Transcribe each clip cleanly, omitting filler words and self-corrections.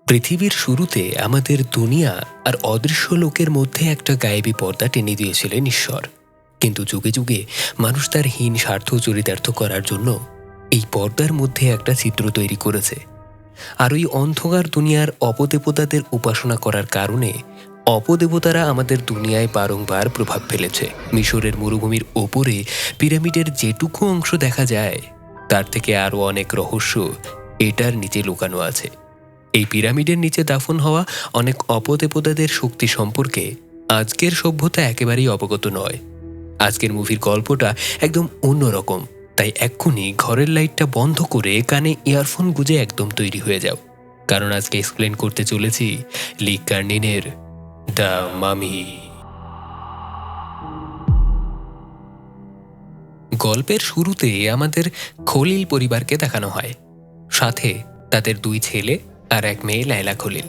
পৃথিবীর শুরুতে আমাদের দুনিয়া আর অদৃশ্য লোকের মধ্যে একটা গায়েবী পর্দা টেনে দিয়েছিলেন ঈশ্বর। কিন্তু যুগে যুগে মানুষ তার হীন স্বার্থ চরিতার্থ করার জন্য এই পর্দার মধ্যে একটা চিত্র তৈরি করেছে। আর ওই অন্ধকার দুনিয়ার অপদেবতাদের উপাসনা করার কারণে অপদেবতারা আমাদের দুনিয়ায় বারংবার প্রভাব ফেলেছে। মিশরের মরুভূমির ওপরে পিরামিডের যেটুকু অংশ দেখা যায় তার থেকে আরও অনেক রহস্য এটার নিচে লুকানো আছে। এই পিরামিডের নিচে দাফন হওয়া অনেক অপদেবতাদের শক্তি সম্পর্কে আজকের সভ্যতা একেবারেই অবগত নয়। আজকের মুভির গল্পটা একদম অন্যরকম, তাই এক্ষুনি ঘরের লাইটটা বন্ধ করে কানে ইয়ারফোন গুঁজে একদম তৈরি হয়ে যাও, কারণ আজকে এক্সপ্লেন করতে চলেছি লি কার্নিনের দ্য মামি। গল্পের শুরুতে আমাদের খলিল পরিবারকে দেখানো হয়, সাথে তাদের দুই ছেলে আর এক মেয়ে লায়লা খলিল,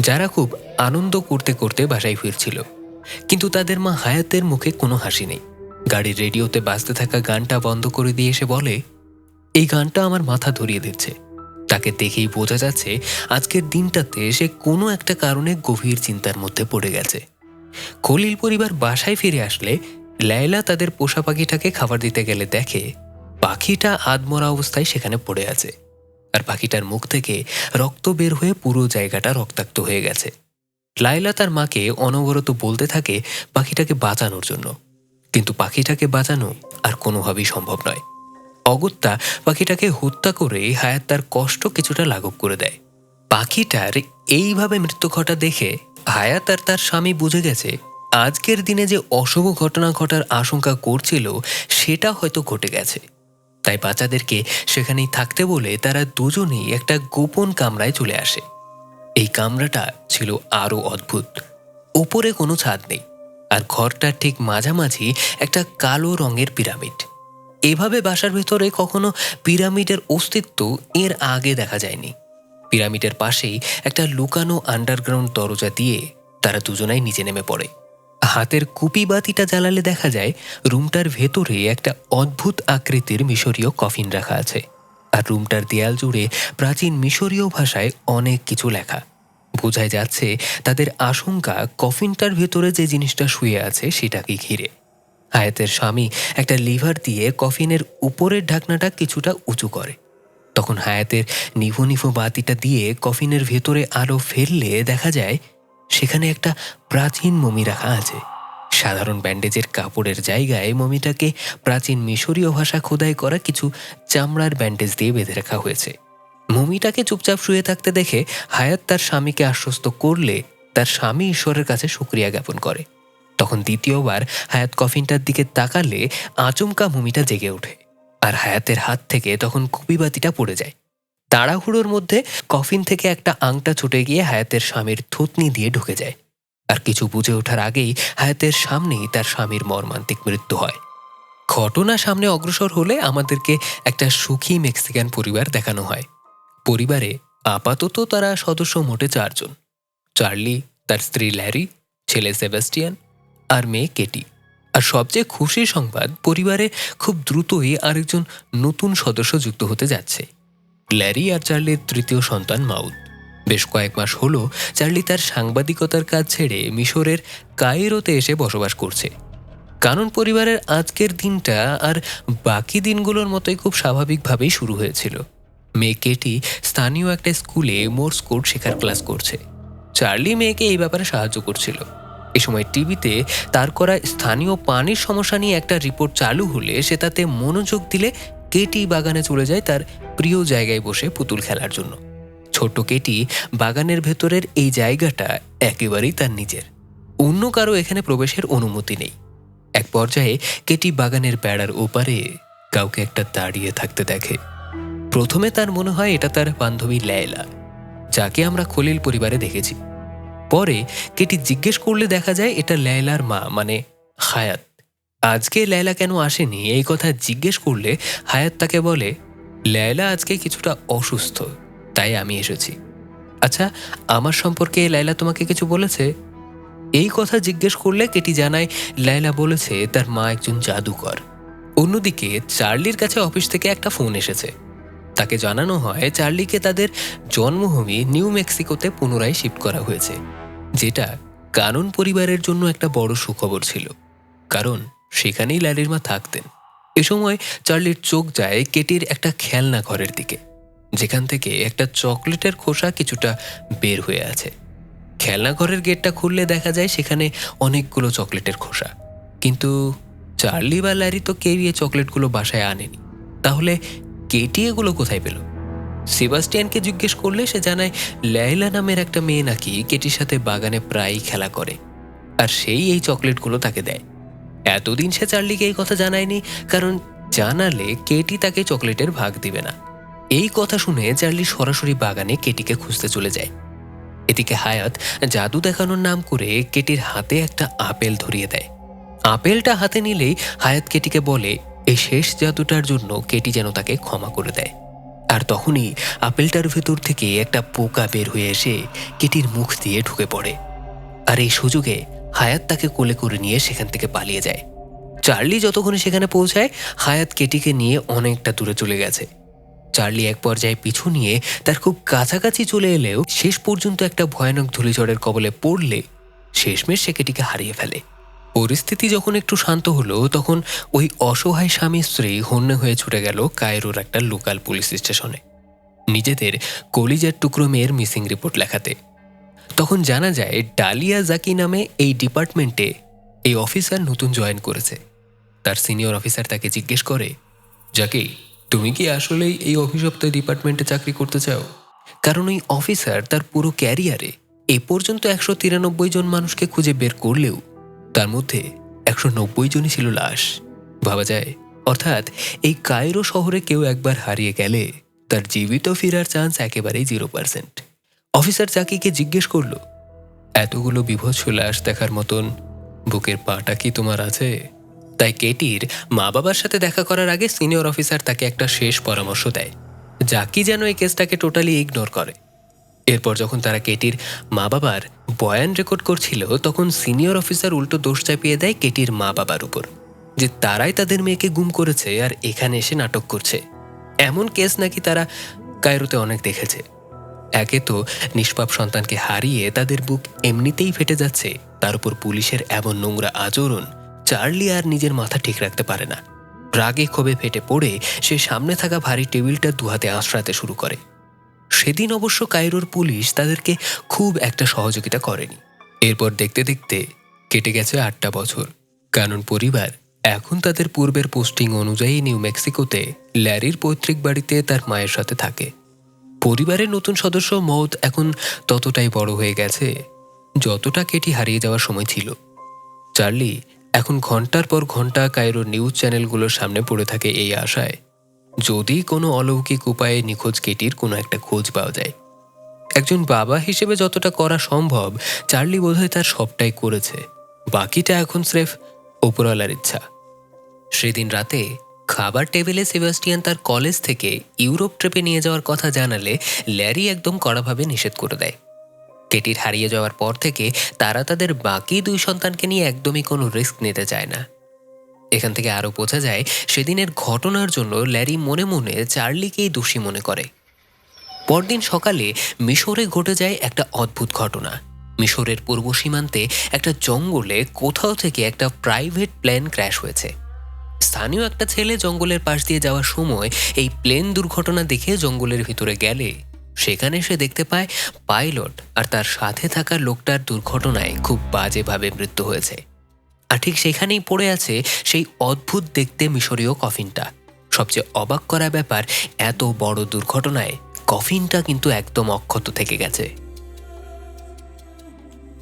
যারা খুব আনন্দ করতে করতে বাসায় ফিরছিল। কিন্তু তাদের মা হায়াতের মুখে কোনো হাসি নেই। গাড়ির রেডিওতে বাজতে থাকা গানটা বন্ধ করে দিয়ে এসে বলে, এই গানটা আমার মাথা ধরিয়ে দিচ্ছে। তাকে দেখেই বোঝা যাচ্ছে আজকের দিনটাতে সে কোনো একটা কারণে গভীর চিন্তার মধ্যে পড়ে গেছে। খলিল পরিবার বাসায় ফিরে আসলে লায়লা তাদের পোষা পাখিটাকে খাবার দিতে গেলে দেখে পাখিটা আধমরা অবস্থায় সেখানে পড়ে আছে, আর পাখিটার মুখ থেকে রক্ত বের হয়ে পুরো জায়গাটা রক্তাক্ত হয়ে গেছে। লায়লা তার মাকে অনবরত বলতে থাকে পাখিটাকে বাঁচানোর জন্য, কিন্তু পাখিটাকে বাঁচানো আর কোনোভাবেই সম্ভব নয়। অগত্যা পাখিটাকে হত্যা করে হায়াত তার কষ্ট কিছুটা লাঘব করে দেয়। পাখিটার এইভাবে মৃত্যু ঘটা দেখে হায়াত আর তার স্বামী বুঝে গেছে আজকের দিনে যে অশুভ ঘটনা ঘটার আশঙ্কা করছিল সেটা হয়তো ঘটে গেছে। তাই বাচ্চাদেরকে সেখানেই থাকতে বলে তারা দুজনেই একটা গোপন কামরায় চলে আসে। এই কামরাটা ছিল আরও অদ্ভুত। ওপরে কোনো ছাদ নেই, আর ঘরটার ঠিক মাঝামাঝি একটা কালো রঙের পিরামিড। এভাবে বাসার ভেতরে কখনো পিরামিডের অস্তিত্ব এর আগে দেখা যায়নি। পিরামিডের পাশেই একটা লুকানো আন্ডারগ্রাউন্ড দরজা দিয়ে তারা দুজনাই নিচে নেমে পড়ে। হাতের কুপি বাতিটা জ্বালালে দেখা যায় রুমটার ভেতরে একটা অদ্ভুত আকৃতির মিশরীয় কফিন রাখা আছে, আর রুমটার দেয়াল জুড়ে প্রাচীন মিশরীয় ভাষায় অনেক কিছু লেখা। বোঝাই যাচ্ছে তাদের আশঙ্কা কফিনটার ভেতরে যে জিনিসটা শুয়ে আছে সেটাকে ঘিরে। হায়াতের স্বামী একটা লিভার দিয়ে কফিনের উপরের ঢাকনাটা কিছুটা উঁচু করে। তখন হায়াতের নিভো নিভো বাতিটা দিয়ে কফিনের ভেতরে আলো ফেললে দেখা যায় সেখানে একটা প্রাচীন মমি রাখা আছে। সাধারণ ব্যান্ডেজের কাপড়ের জায়গায় মমিটাকে প্রাচীন মিশরীয় ভাষা খোদাই করা কিছু চামড়ার ব্যান্ডেজ দিয়ে বেঁধে রাখা হয়েছে। মমিটাকে চুপচাপ শুয়ে থাকতে দেখে হায়াত তার স্বামীকে আশ্বস্ত করলে তার স্বামী ঈশ্বরের কাছে শুকরিয়া জ্ঞাপন করে। তখন দ্বিতীয়বার হায়াত কফিনটার দিকে তাকালে আচমকা মমিটা জেগে ওঠে, আর হায়াতের হাত থেকে তখন কুপিবাতিটা পড়ে যায়। তাড়াহুড়োর মধ্যে কফিন থেকে একটা আংটা ছুটে গিয়ে হায়াতের স্বামীর থুতনি দিয়ে ঢুকে যায়, আর কিছু বুঝে ওঠার আগেই হায়াতের সামনেই তার স্বামীর মর্মান্তিক মৃত্যু হয়। ঘটনা সামনে অগ্রসর হলে আমাদেরকে একটা সুখী মেক্সিকান পরিবার দেখানো হয়। পরিবারে আপাতত তারা সদস্য মোটে 4 জন: চার্লি, তার স্ত্রী ল্যারি, ছেলে সেবাস্টিয়ান আর মেয়ে কেটি। আর সবচেয়ে খুশির সংবাদ, পরিবারে খুব দ্রুতই আরেকজন নতুন সদস্য যুক্ত হতে যাচ্ছে। ল্যারি আর চার্লির তৃতীয় সন্তান মাউদ। বেশ কয়েক মাস হলো চার্লি তার সাংবাদিকতার কাজ ছেড়ে মিশরের কায়রোতে এসে বসবাস করছে, কারণ পরিবারের আজকের দিনটা আর বাকি দিনগুলোর মতোই খুব স্বাভাবিকভাবেই শুরু হয়েছিল। মেয়ে কেটি স্থানীয় একটা স্কুলে মোর্স কোড শেখার ক্লাস করছে। চার্লি মেয়েকে এই ব্যাপারে সাহায্য করছিল। এ সময় টিভিতে তার করা স্থানীয় পানির সমস্যা নিয়ে একটা রিপোর্ট চালু হলে সে তাতে মনোযোগ দিলে কেটি বাগানে চলে যায় তার প্রিয় জায়গায় বসে পুতুল খেলার জন্য। ছোট্ট কেটি বাগানের ভেতরের এই জায়গাটা একেবারেই তার নিজের, অন্য কারো এখানে প্রবেশের অনুমতি নেই। এক পর্যায়ে কেটি বাগানের বেড়ার ওপারে কাউকে একটা দাঁড়িয়ে থাকতে দেখে। প্রথমে তার মনে হয় এটা তার বান্ধবী লায়লা, যাকে আমরা খলিল পরিবারে দেখেছি। পরে কেটি জিজ্ঞেস করলে দেখা যায় এটা লায়লার মা, মানে হায়াত। আজকে লায়লা কেন আসেনি এই কথা জিজ্ঞেস করলে হায়াত তাকে বলে, লায়লা আজকে কিছুটা অসুস্থ, তাই আমি এসেছি। আচ্ছা, আমার সম্পর্কে লায়লা তোমাকে কিছু বলেছে? এই কথা জিজ্ঞেস করলে কেটি জানায় লায়লা বলেছে তার মা একজন জাদুকর। অন্যদিকে চার্লির কাছে অফিস থেকে একটা ফোন এসেছে। তাকে জানানো হয় চার্লিকে তাদের জন্মভূমি নিউ মেক্সিকোতে পুনরায় শিফট করা হয়েছে, যেটা কানন পরিবারের জন্য একটা বড় সুখবর ছিল, কারণ সেখানেই ল্যারির মা থাকতেন। এ সময় চার্লির চোখ যায় কেটির একটা খেলনা ঘরের দিকে, যেখান থেকে একটা চকলেটের খোসা কিছুটা বের হয়ে আছে। খেলনা ঘরের গেটটা খুললে দেখা যায় সেখানে অনেকগুলো চকলেটের খোসা, কিন্তু চার্লি বা ল্যারি তো কেউই এই চকলেটগুলো বাসায় আনেনি। তাহলে কেটি এগুলো কোথায় পেল? সেবাস্টিয়ানকে জিজ্ঞেস করলে সে জানায় লায়লা নামের একটা মেয়ে নাকি কেটির সাথে বাগানে প্রায়ই খেলা করে, আর সেই এই চকলেটগুলো তাকে দেয়। এতদিন সে চার্লিকে এই কথা জানায়নি, কারণ জানালে কেটি তাকে চকলেটের ভাগ দিবে না। এই কথা শুনে চার্লি সরাসরি বাগানে কেটিকে খুঁজতে চলে যায়। এদিকে হায়াত জাদু দেখানোর নাম করে কেটির হাতে একটা আপেল ধরিয়ে দেয়। আপেলটা হাতে নিলেই হায়াত কেটিকে বলে এই শেষ জাদুটার জন্য কেটি যেন তাকে ক্ষমা করে দেয়। আর তখনই আপেলটার ভেতর থেকে একটা পোকা বের হয়ে এসে কেটির মুখ দিয়ে ঢুকে পড়ে। আর এই সুযোগে হায়াত তাকে কোলে করে নিয়ে সেখান থেকে পালিয়ে যায়। চার্লি যতক্ষণে সেখানে পৌঁছায়, হায়াত কেটিকে নিয়ে অনেকটা দূরে চলে গেছে। চার্লি এক পর্যায়ে পিছু নিয়ে তার খুব কাছাকাছি চলে এলেও শেষ পর্যন্ত একটা ভয়ানক ধূলিঝড়ের কবলে পড়লে শেষমেশ সে কেটিকে হারিয়ে ফেলে। পরিস্থিতি যখন একটু শান্ত হলো, তখন ওই অসহায় স্বামী স্ত্রী হন্যে হয়ে ছুটে গেল কায়রোর একটা লোকাল পুলিশ স্টেশনে নিজেদের কলিজার টুকরো মেয়ের মিসিং রিপোর্ট লেখাতে। তখন জানা যায় ডালিয়া জাকি নামে এই ডিপার্টমেন্টে এই অফিসার নতুন জয়েন করেছে। তার সিনিয়র অফিসার তাকে জিজ্ঞেস করে, জাকি, তুমি কি আসলেই এই অভিশপ্ত ডিপার্টমেন্টে চাকরি করতে চাও? কারণ ওই অফিসার তার পুরো ক্যারিয়ারে এ পর্যন্ত 193 জন মানুষকে খুঁজে বের করলেও তার মধ্যে 190 জনই ছিল লাশ। ভাবা যায়, অর্থাৎ এই কায়রো শহরে কেউ একবার হারিয়ে গেলে তার জীবিত ফেরার চান্স একেবারেই 0%। অফিসার জাকিকে জিজ্ঞেস করলো, এতগুলো বিভৎস লাশ দেখার মতন বুকের পাটা কি তোমার আছে? তাই কেটির মা বাবার সাথে দেখা করার আগে সিনিয়র অফিসার তাকে একটা শেষ পরামর্শ দেয়, জাকি যেন এই কেসটাকে টোটালি ইগনোর করে। এরপর যখন তারা কেটির মা বাবার বয়ান রেকর্ড করছিল, তখন সিনিয়র অফিসার উল্টো দোষ চাপিয়ে দেয় কেটির মা বাবার উপর, যে তারাই তাদের মেয়েকে গুম করেছে আর এখানে এসে নাটক করছে। এমন কেস নাকি তারা কায়রোতে অনেক দেখেছে। একে তো নিষ্পাপ সন্তানকে হারিয়ে তাদের বুক এমনিতেই ফেটে যাচ্ছে, তার উপর পুলিশের এমন নোংরা আচরণ চার্লি আর নিজের মাথা ঠিক রাখতে পারে না। রাগে ক্ষোভে ফেটে পড়ে সে সামনে থাকা ভারী টেবিলটা দুহাতে আঁচড়াতে শুরু করে। সেদিন অবশ্য কায়রোর পুলিশ তাদেরকে খুব একটা সহযোগিতা করেনি। এরপর দেখতে দেখতে কেটে গেছে 8টা বছর। কানন পরিবার এখন তাদের পূর্বের পোস্টিং অনুযায়ী নিউ মেক্সিকোতে ল্যারির পৈতৃক বাড়িতে তার মায়ের সাথে থাকে। পরিবারের নতুন সদস্য মৌত এখন ততটাই বড় হয়ে গেছে যতটা কেটি হারিয়ে যাওয়ার সময় ছিল। চার্লি এখন ঘন্টার পর ঘন্টা কায়রোর নিউজ চ্যানেলগুলোর সামনে পড়ে থাকে এই আশায় যদি কোনো অলৌকিক উপায়ে নিখোঁজ কেটির কোনো একটা খোঁজ পাওয়া যায়। একজন বাবা হিসেবে যতটা করা সম্ভব চার্লি বোধহয় তার সবটাই করেছে, বাকিটা এখন স্রেফ ওপরওয়ালার ইচ্ছা। সেদিন রাতে খাবার টেবিলে সেবাস্টিয়ান তার কলেজ থেকে ইউরোপ ট্রিপে নিয়ে যাওয়ার কথা জানালে ল্যারি একদম কড়াভাবে নিষেধ করে দেয়। কেটির হারিয়ে যাওয়ার পর থেকে তারা তাদের বাকি 2 সন্তানকে নিয়ে একদমই কোনো রিস্ক নিতে চায় না। এখান থেকে আরও বোঝা যায় সেদিনের ঘটনার জন্য ল্যারি মনে মনে চার্লিকেই দোষী মনে করে। পরদিন সকালে মিশরে ঘটে যায় একটা অদ্ভুত ঘটনা। মিশরের পূর্ব সীমান্তে একটা জঙ্গলে কোথাও থেকে একটা প্রাইভেট প্লেন ক্র্যাশ হয়েছে। স্থানীয় একটা ছেলে জঙ্গলের পাশ দিয়ে যাওয়ার সময় এই প্লেন দুর্ঘটনা দেখে জঙ্গলের ভিতরে গেলে সেখানে সে দেখতে পায় পাইলট আর তার সাথে থাকা লোকটার দুর্ঘটনায় খুব বাজেভাবে মৃত্যু হয়েছে। আর ঠিক সেখানেই পড়ে আছে সেই অদ্ভুত দেখতে মিশরীয় কফিনটা। সবচেয়ে অবাক করা ব্যাপার, এত বড় দুর্ঘটনায় কফিনটা কিন্তু একদম অক্ষত থেকে গেছে।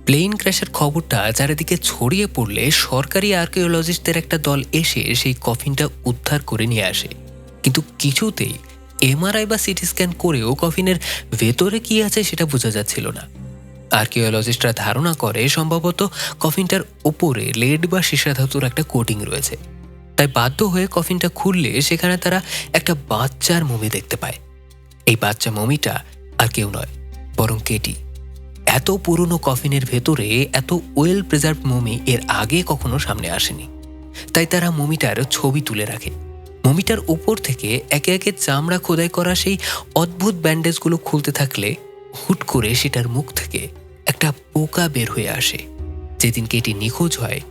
প্লেন ক্র্যাশের খবরটা চারিদিকে ছড়িয়ে পড়লে সরকারি আর্কিওলজিস্টদের একটা দল এসে সেই কফিনটা উদ্ধার করে নিয়ে আসে, কিন্তু কিছুতেই এমআরআই বা সিটি স্ক্যান করেও কফিনের ভেতরে কি আছে সেটা বোঝা যাচ্ছিল না। আর্কিওলজিস্টরা ধারণা করে সম্ভবত কফিনটার উপরে লেড বা সীসা ধাতুর একটা কোটিং রয়েছে। তাই বাধ্য হয়ে কফিনটা খুললে সেখানে তারা একটা বাচ্চার মমি দেখতে পায়। এই বাচ্চা মমিটা আর কেউ নয়, বরং কেটি। এত পুরনো কফিনের ভেতরে এত ওয়েল প্রিজার্ভ মমি এর আগে কখনো সামনে আসেনি। তাই তারা মমিটার ছবি তুলে রাখে। মমিটার উপর থেকে একে একে চামড়া খোদাই করা সেই অদ্ভুত ব্যান্ডেজগুলো খুলতে থাকলে হুট করে সেটার মুখ থেকে একটা পোকা বের হয়ে আসে। যেদিন কেটি নিখোঁজ হয়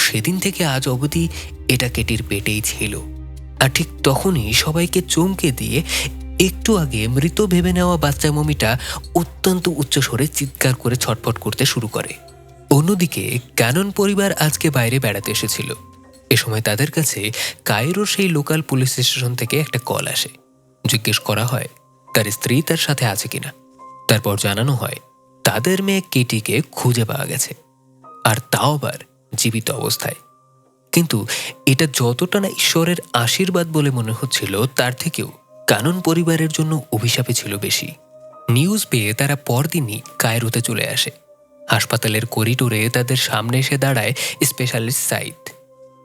সেদিন থেকে আজ অবধি এটা কেটির পেটেই ছিল। আর ঠিক তখনই সবাইকে চমকে দিয়ে একটু আগে মৃত ভেবে নেওয়া বাচ্চা মমিটা অত্যন্ত উচ্চস্বরে চিৎকার করে ছটফট করতে শুরু করে। অন্যদিকে ক্যানন পরিবার আজকে বাইরে বেড়াতে এসেছিল। এ সময় তাদের কাছে কায়রোর সেই লোকাল পুলিশ স্টেশন থেকে একটা কল আসে। জিজ্ঞেস করা হয় তার স্ত্রী তার সাথে আছে কিনা। তারপর জানানো হয় তাদের মেয়ে কেটিকে খুঁজে পাওয়া গেছে, আর তাও আবার জীবিত অবস্থায়। কিন্তু এটা যতটা না ঈশ্বরের আশীর্বাদ বলে মনে হচ্ছিল, তার থেকেও কানন পরিবারের জন্য অভিশাপে ছিল বেশি। নিউজ পেয়ে তারা পরদিনই কায়রোতে চলে আসে। হাসপাতালের করিডোরে তাদের সামনে এসে দাঁড়ায় স্পেশালিস্ট সাইদ।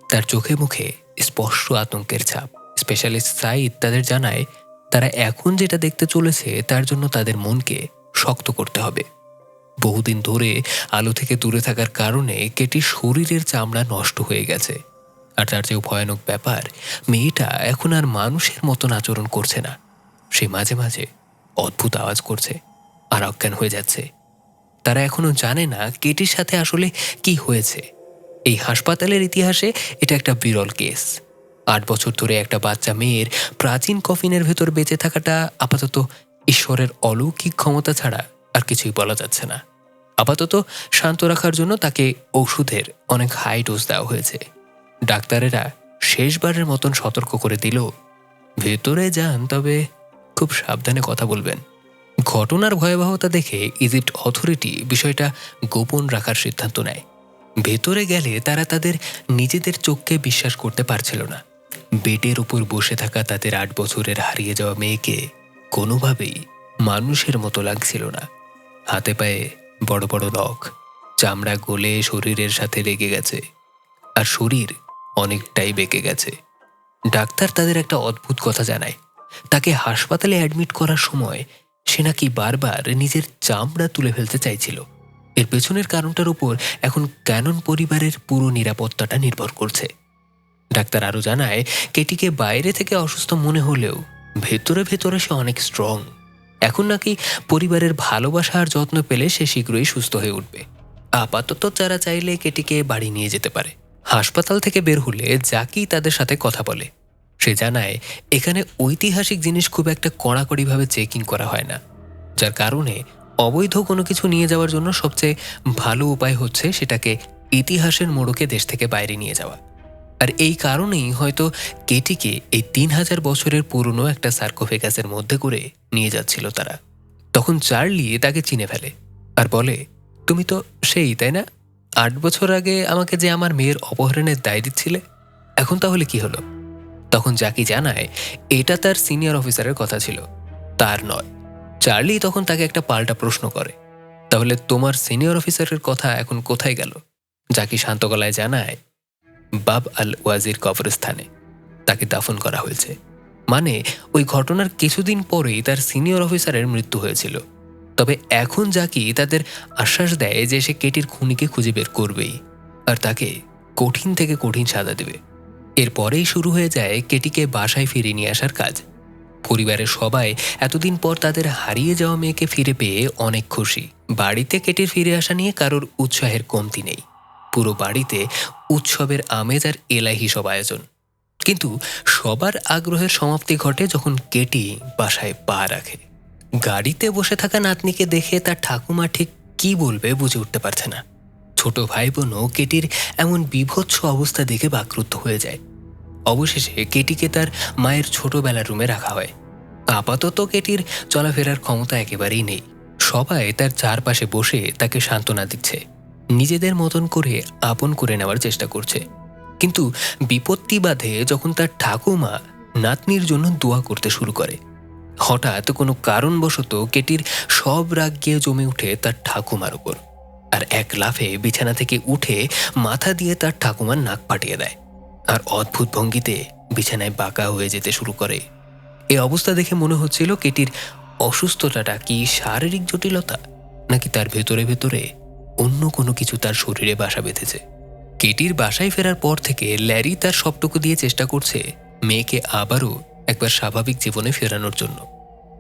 তার চোখে মুখে স্পষ্ট আতঙ্কের ছাপ। স্পেশালিস্ট সাইদ তাদের জানায় তারা এখন যেটা দেখতে চলেছে তার জন্য তাদের মনকে শক্ত করতে হবে। বহুদিন ধরে আলো থেকে দূরে থাকার কারণে কেটির শরীরের চামড়া নষ্ট হয়ে গেছে। আর তার চেয়েও ভয়ানক ব্যাপার, মেয়েটা এখন আর মানুষের মতন আচরণ করছে না। সে মাঝে মাঝে অদ্ভুত আওয়াজ করছে আর অজ্ঞান হয়ে যাচ্ছে। তারা এখনো জানে না কেটির সাথে আসলে কি হয়েছে। এই হাসপাতালের ইতিহাসে এটা একটা বিরল কেস। 8 বছর ধরে একটা বাচ্চা মেয়ের প্রাচীন কফিনের ভেতর বেঁচে থাকাটা আপাতত ঈশ্বরের অলৌকিক ক্ষমতা ছাড়া আর কিছুই বলা যাচ্ছে না। আপাতত শান্ত রাখার জন্য তাকে ওষুধের অনেক হাই ডোজ দেওয়া হয়েছে। ডাক্তারেরা শেষবারের মতন সতর্ক করে দিল, ভেতরে যান, তবে খুব সাবধানে কথা বলবেন। ঘটনার ভয়াবহতা দেখে ইজিপ্ট অথরিটি বিষয়টা গোপন রাখার সিদ্ধান্ত নেয়। ভেতরে গেলে তারা তাদের নিজেদের চোখকে বিশ্বাস করতে পারছিল না। বেডের উপর বসে থাকা তাদের 8 বছরের হারিয়ে যাওয়া মেয়েকে কোনোভাবেই মানুষের মতো লাগছিল না। হাতে পায়ে বড় বড় নখ, চামড়া গলে শরীরের সাথে লেগে গেছে, আর শরীর অনেকটাই বেঁকে গেছে। ডাক্তার তাদের একটা অদ্ভুত কথা জানায়, তাকে হাসপাতালে অ্যাডমিট করার সময় সে নাকি বারবার নিজের চামড়া তুলে ফেলতে চাইছিল। এর পেছনের কারণটার উপর এখন ক্যানন পরিবারের পুরো নিরাপত্তাটা নির্ভর করছে। ডাক্তার আরও জানায়, কেটিকে বাইরে থেকে অসুস্থ মনে হলেও ভেতরে ভেতরে সে অনেক স্ট্রং। এখন নাকি পরিবারের ভালোবাসা আর যত্ন পেলে সে শীঘ্রই সুস্থ হয়ে উঠবে। আপাতত যারা চাইলে কেটিকে বাড়ি নিয়ে যেতে পারে। হাসপাতাল থেকে বের হলে জাকি তাদের সাথে কথা বলে। সে জানায় এখানে ঐতিহাসিক জিনিস খুব একটা কড়াকড়িভাবে চেকিং করা হয় না, যার কারণে অবৈধ কোনো কিছু নিয়ে যাওয়ার জন্য সবচেয়ে ভালো উপায় হচ্ছে সেটাকে ইতিহাসের মোড়কে দেশ থেকে বাইরে নিয়ে যাওয়া। আর এই কারণেই হয়তো কেটিকে এই 3000 বছরের পুরনো একটা সার্কোফেগাসের মধ্যে করে নিয়ে যাচ্ছিল তারা। তখন চার্লি তাকে চিনে ফেলে আর বলে, তুমি তো সেই, তাই না? 8 বছর আগে আমাকে যে আমার মেয়ের অপহরণের দায় দিচ্ছিলে, এখন তাহলে কি হলো? তখন জাকি জানায় এটা তার সিনিয়র অফিসারের কথা ছিল, তার নয়। চার্লি তখন তাকে একটা পাল্টা প্রশ্ন করে, তাহলে তোমার সিনিয়র অফিসারের কথা এখন কোথায় গেল? জাকি শান্ত গলায় জানায়, বাব আল ওয়াজির কবরস্থানে তাকে দাফন করা হয়েছে। মানে ওই ঘটনার কিছুদিন পরেই তার সিনিয়র অফিসারের মৃত্যু হয়েছিল। তবে এখন জাকি তাদের আশ্বাস দেয় যে সে কেটির খুনিকে খুঁজে বের করবেই, আর তাকে কঠিন থেকে কঠিন সাজা দেবে। এরপরেই শুরু হয়ে যায় কেটিকে বাসায় ফিরিয়ে নিয়ে আসার কাজ। পরিবারের সবাই এতদিন পর তাদের হারিয়ে যাওয়া মেয়েকে ফিরে পেয়ে অনেক খুশি। বাড়িতে কেটির ফিরে আসা নিয়ে কারোর উৎসাহের কমতি নেই। পুরো বাড়িতে উৎসবের আমেজ আর এলাহি সব আয়োজন। কিন্তু সবার আগ্রহের সমাপ্তি ঘটে যখন কেটি বাসায় পা রাখে। গাড়িতে বসে থাকা নাতনিকে দেখে তার ঠাকুমা ঠিক কি বলবে বুঝে উঠতে পারছে না। ছোট ভাই বোনও কেটির এমন বিভৎস অবস্থা দেখে বাকরুদ্ধ হয়ে যায়। অবশেষে কেটিকে তার মায়ের ছোটবেলার রুমে রাখা হয়। আপাতত কেটির চলাফেরার ক্ষমতা একেবারেই নেই। সবাই তার চারপাশে বসে তাকে সান্ত্বনা দিচ্ছে, নিজেদের মতন করে আপন করে নেওয়ার চেষ্টা করছে। কিন্তু বিপত্তি বাধে যখন তার ঠাকুমা নাতনির জন্য দোয়া করতে শুরু করে। হঠাৎ কোনো কারণবশত কেটির সব রাগ গিয়ে জমে উঠে তার ঠাকুমার উপর, আর এক লাফে বিছানা থেকে উঠে মাথা দিয়ে তার ঠাকুমার নাক পাঠিয়ে দেয়, আর অদ্ভুত ভঙ্গিতে বিছানায় বাঁকা হয়ে যেতে শুরু করে। এই অবস্থা দেখে মনে হচ্ছিল কেটির অসুস্থতাটা কি শারীরিক জটিলতা, নাকি তার ভেতরে ভেতরে অন্য কোনো কিছু তার শরীরে বাসা বেঁধেছে। কেটির বাসায় ফেরার পর থেকে ল্যারি তার সবটুকু দিয়ে চেষ্টা করছে মেয়েকে আবারও একবার স্বাভাবিক জীবনে ফেরানোর জন্য।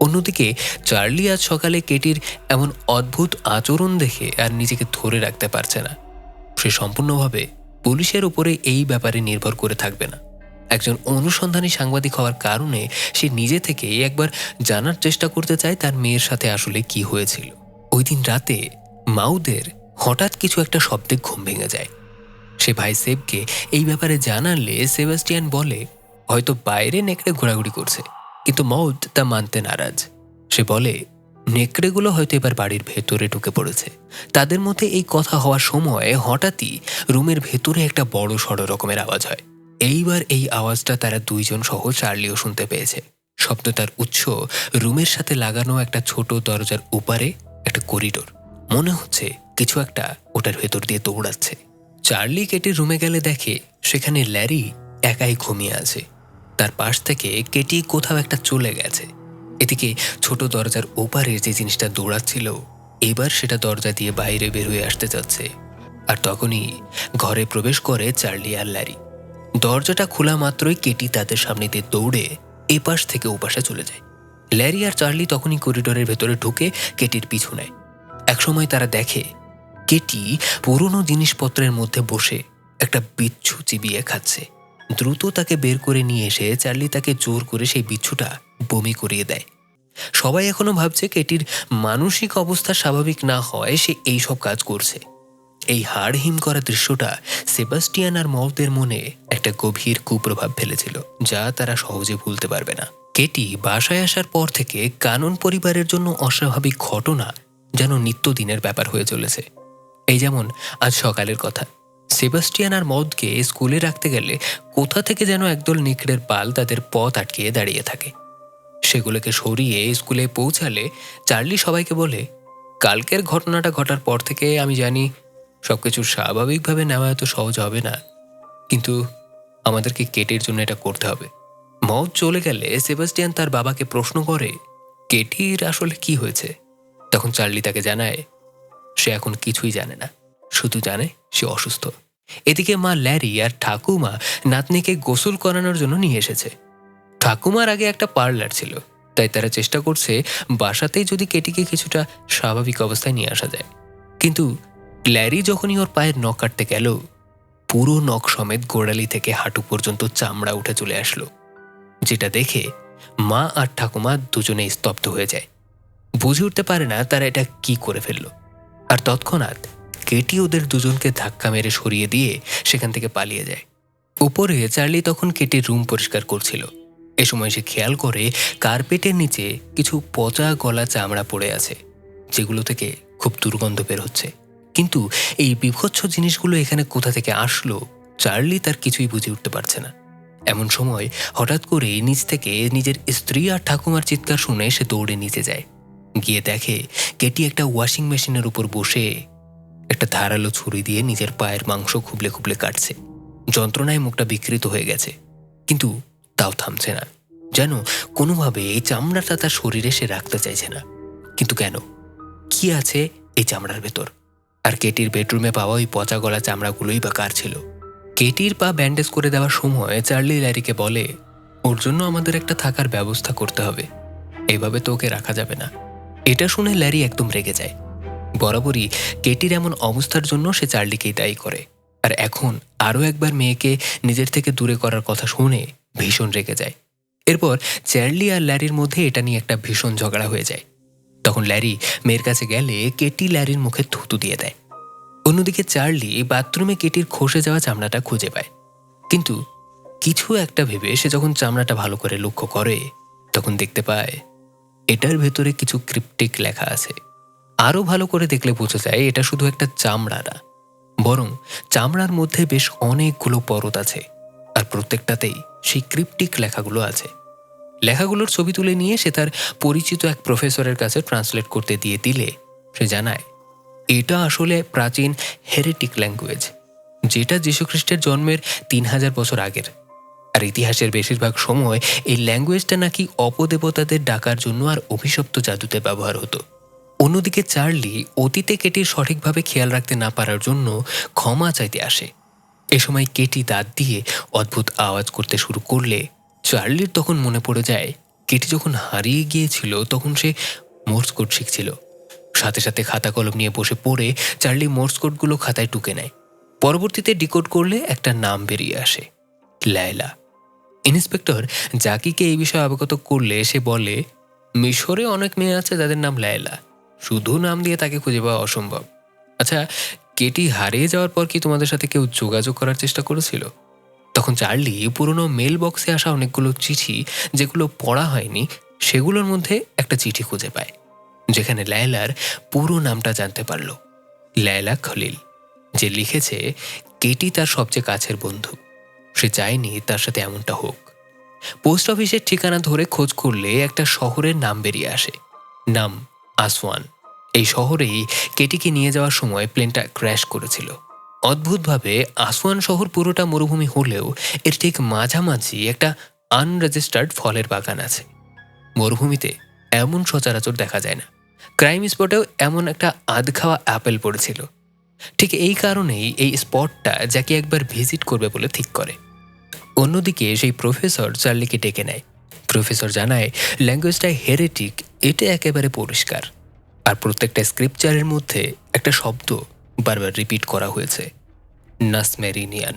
অন্যদিকে চার্লি আজ সকালে কেটির এমন অদ্ভুত আচরণ দেখে আর নিজেকে ধরে রাখতে পারছে না। সে সম্পূর্ণভাবে পুলিশের উপরে এই ব্যাপারে নির্ভর করে থাকবে না। একজন অনুসন্ধানী সাংবাদিক হওয়ার কারণে সে নিজে থেকে একবার জানার চেষ্টা করতে চায় তার মেয়ের সাথে আসলে কি হয়েছিল। ওই দিন রাতে মাউদের হঠাৎ কিছু একটা শব্দে ঘুম ভেঙে যায়। সে ভাই সেবকে এই ব্যাপারে জানালে সেবাস্টিয়ান বলে হয়তো বাইরে নেকড়ে ঘোরাঘুরি করছে, কিন্তু মাউদ তা মানতে নারাজ। সে বলে নেকড়েগুলো হয়তো এবার বাড়ির ভেতরে ঢুকে পড়েছে। তাদের মধ্যে এই কথা হওয়ার সময় হঠাৎই রুমের ভেতরে একটা বড় সড় রকমের আওয়াজ হয়। এইবার এই আওয়াজটা তারা দুইজন সহ চার্লিও শুনতে পেয়েছে। শব্দটার উৎস রুমের সাথে লাগানো একটা ছোট দরজার উপারে একটা করিডোর। মনে হচ্ছে কিছু একটা ওটার ভেতর দিয়ে দৌড়াচ্ছে। চার্লি কেটির রুমে গেলে দেখে সেখানে ল্যারি একাই ঘুমিয়ে আছে। তার পাশ থেকে কেটি কোথাও একটা চলে গেছে। এদিকে ছোট দরজার ওপারে যে জিনিসটা দৌড়াচ্ছিল এবার সেটা দরজা দিয়ে বাইরে বের হয়ে আসতে যাচ্ছে। আর তখনই ঘরে প্রবেশ করে চার্লি আর ল্যারি। দরজাটা খোলা মাত্রই কেটি তাদের সামনে দিয়ে দৌড়ে এপাশ থেকে ওপাশে চলে যায়। ল্যারি আর চার্লি তখনই করিডোরের ভেতরে ঢুকে কেটির পিছু নেয়। একসময় তারা দেখে কেটি পুরনো জিনিসপত্রের মধ্যে বসে একটা বিচ্ছু চিবিয়ে খাচ্ছে। দ্রুত তাকে বের করে নিয়ে এসে চার্লি তাকে জোর করে সেই বিচ্ছুটা বমি করিয়ে দেয়। সবাই এখনো ভাবছে কেটির মানসিক অবস্থা স্বাভাবিক না হয় সে এই সব কাজ করছে। এই হাড় হিম করা দৃশ্যটা সেবাস্টিয়ান আর মউদের মনে একটা গভীর কুপ্রভাব ফেলেছিল, যা তারা সহজে ভুলতে পারবে না। কেটি বাসায় আসার পর থেকে কানন পরিবারের জন্য অস্বাভাবিক ঘটনা যেন নিত্যদিনের ব্যাপার হয়ে চলেছে। এই যেমন আজ সকালের কথা, সেবাস্টিয়ান আর মউদকে স্কুলে রাখতে গেলে কোথা থেকে যেন একদল নেকড়ের পাল তাদের পথ আটকিয়ে দাঁড়িয়ে থাকে। সেগুলোকে সরিয়ে স্কুলে পৌঁছালে চার্লি সবাইকে বলে কালকের ঘটনাটা ঘটার পর থেকে আমি জানি সবকিছু স্বাভাবিকভাবে নেওয়া এত সহজ হবে না, কিন্তু আমাদেরকে কেটির জন্য এটা করতে হবে। মউদ চলে গেলে সেবাস্টিয়ান তার বাবাকে প্রশ্ন করে কেটির আসলে কি হয়েছে। তখন চার্লি তাকে জানায় সে এখন কিছুই জানে না, শুধু জানে সে অসুস্থ। এদিকে মা ল্যারি আর ঠাকুমা নাতনিকে গোসল করানোর জন্য নিয়ে এসেছে। ঠাকুমার আগে একটা পার্লার ছিল, তাই তারা চেষ্টা করছে বাসাতেই যদি কেটিকে কিছুটা স্বাভাবিক অবস্থায় নিয়ে আসা যায়। কিন্তু ল্যারি যখনই ওর পায়ের নখ কাটতে গেল পুরো নখ সমেত গোড়ালি থেকে হাঁটু পর্যন্ত চামড়া উঠে চলে আসলো, যেটা দেখে মা আর ঠাকুমা দুজনেই স্তব্ধ হয়ে যায়। বুঝে উঠতে পারে না তারা এটা কি করে ফেলল। আর তৎক্ষণাৎ কেটি ওদের দুজনকে ধাক্কা মেরে সরিয়ে দিয়ে সেখান থেকে পালিয়ে যায়। উপরে চার্লি তখন কেটির রুম পরিষ্কার করছিল। এ সময় সে খেয়াল করে কার্পেটের নিচে কিছু পচা গলা চামড়া পড়ে আছে, যেগুলো থেকে খুব দুর্গন্ধ বের হচ্ছে। কিন্তু এই বিভৎস জিনিসগুলো এখানে কোথা থেকে আসলো চার্লি তার কিছুই বুঝে উঠতে পারছে না। এমন সময় হঠাৎ করে নিচ থেকে নিজের স্ত্রী আর ঠাকুমার চিৎকার শুনে সে দৌড়ে নিচে যায়। গিয়ে দেখে কেটি একটা ওয়াশিং মেশিনের উপর বসে একটা ধারালো ছুরি দিয়ে নিজের পায়ের মাংস খুবলে খুবলে কাটছে। যন্ত্রণায় মুখটা বিকৃত হয়ে গেছে, কিন্তু তাও থামছে না, যেন কোনোভাবে এই চামড়াটা তার শরীরে সে রাখতে চাইছে না। কিন্তু কেন, কি আছে এই চামড়ার ভেতর? আর কেটির বেডরুমে পাওয়া ওই পচা গলা চামড়াগুলোই বা কার ছিল? কেটির পা ব্যান্ডেজ করে দেওয়ার সময় চার্লি ল্যারিকে বলে ওর জন্য আমাদের একটা থাকার ব্যবস্থা করতে হবে, এভাবে তো ওকে রাখা যাবে না। এটা শুনে ল্যারি একদম রেগে যায়। বরাবরই কেটির এমন অবস্থার জন্য সে চার্লিকেই দায়ী করে, আর এখন আরও একবার মেয়েকে নিজের থেকে দূরে করার কথা শুনে ভীষণ রেগে যায়। এরপর চার্লি আর ল্যারির মধ্যে এটা নিয়ে একটা ভীষণ ঝগড়া হয়ে যায়। তখন ল্যারি মেয়ের কাছে গেলে কেটি ল্যারির মুখে থুতু দিয়ে দেয়। অন্যদিকে চার্লি বাথরুমে কেটির খসে যাওয়া চামড়াটা খুঁজে পায়, কিন্তু কিছু একটা ভেবে সে যখন চামড়াটা ভালো করে লক্ষ্য করে তখন দেখতে পায় এটার ভেতরে কিছু ক্রিপ্টিক লেখা আছে। আরও ভালো করে দেখলে বোঝা যায় এটা শুধু একটা চামড়া না, বরং চামড়ার মধ্যে বেশ অনেকগুলো পরত আছে, আর প্রত্যেকটাতেই সেই ক্রিপ্টিক লেখাগুলো আছে। লেখাগুলোর ছবি তুলে নিয়ে সে তার পরিচিত এক প্রফেসরের কাছে ট্রান্সলেট করতে দিয়ে দিলে সে জানায় এটা আসলে প্রাচীন হেরেটিক ল্যাঙ্গুয়েজ, যেটা যীশুখ্রিস্টের জন্মের 3000 বছর আগের। আর ইতিহাসের বেশিরভাগ সময় এই ল্যাঙ্গুয়েজটা নাকি অপদেবতাদের ডাকার জন্য আর অভিশপ্ত জাদুতে ব্যবহার হতো। অন্যদিকে চার্লি অতীতে কেটির সঠিকভাবে খেয়াল রাখতে না পারার জন্য ক্ষমা চাইতে আসে। এ সময় কেটি দাঁত দিয়ে অদ্ভুত আওয়াজ করতে শুরু করলে চার্লির তখন মনে পড়ে যায় কেটি যখন হারিয়ে গিয়েছিল তখন সে মোর্স কোড শিখছিল। সাথে সাথে খাতা কলম নিয়ে বসে পড়ে চার্লি মোর্স কোডগুলো খাতায় টুকে নেয়। পরবর্তীতে ডিকোড করলে একটা নাম বেরিয়ে আসে, লায়লা। ইন্সপেক্টর জাকিকে এই বিষয়ে অবগত করলে সে বলে, মিশরে অনেক মেয়ে আছে যাদের নাম লায়লা, শুধু নাম দিয়ে তাকে খুঁজে পাওয়া অসম্ভব। আচ্ছা, কেটি হারিয়ে যাওয়ার পর কি তোমাদের সাথে কেউ যোগাযোগ করার চেষ্টা করেছিল? তখন চার্লি পুরনো মেল বক্সে আসা অনেকগুলো চিঠি যেগুলো পড়া হয়নি সেগুলোর মধ্যে একটা চিঠি খুঁজে পায়, যেখানে লায়লার পুরো নামটা জানতে পারল, লায়লা খলিল। যে লিখেছে কেটি তার সবচেয়ে কাছের বন্ধু, সে চায়নি তার সাথে এমনটা হোক। পোস্ট অফিসের ঠিকানা ধরে খোঁজ করলে একটা শহরের নাম বেরিয়ে আসে, নাম আসওয়ান। এই শহরেই কেটিকে নিয়ে যাওয়ার সময় প্লেনটা ক্র্যাশ করেছিল। অদ্ভুতভাবে আসওয়ান শহর পুরোটা মরুভূমি হলেও এর ঠিক মাঝামাঝি একটা আনরেজিস্টার্ড ফলের বাগান আছে। মরুভূমিতে এমন সচরাচর দেখা যায় না। ক্রাইম স্পটেও এমন একটা আধখাওয়া অ্যাপেল পড়েছিল। ঠিক এই কারণেই এই স্পটটা যাকে একবার ভিজিট করবে বলে ঠিক করে। অন্যদিকে সেই প্রফেসর চার্লিকে ডেকে নেয়। প্রফেসর জানায় ল্যাঙ্গুয়েজটা হেরেটিক, এটা একেবারে পরিষ্কার। আর প্রত্যেকটা স্ক্রিপচারের মধ্যে একটা শব্দ বারবার রিপিট করা হয়েছে, নাসমেরিনিয়ান।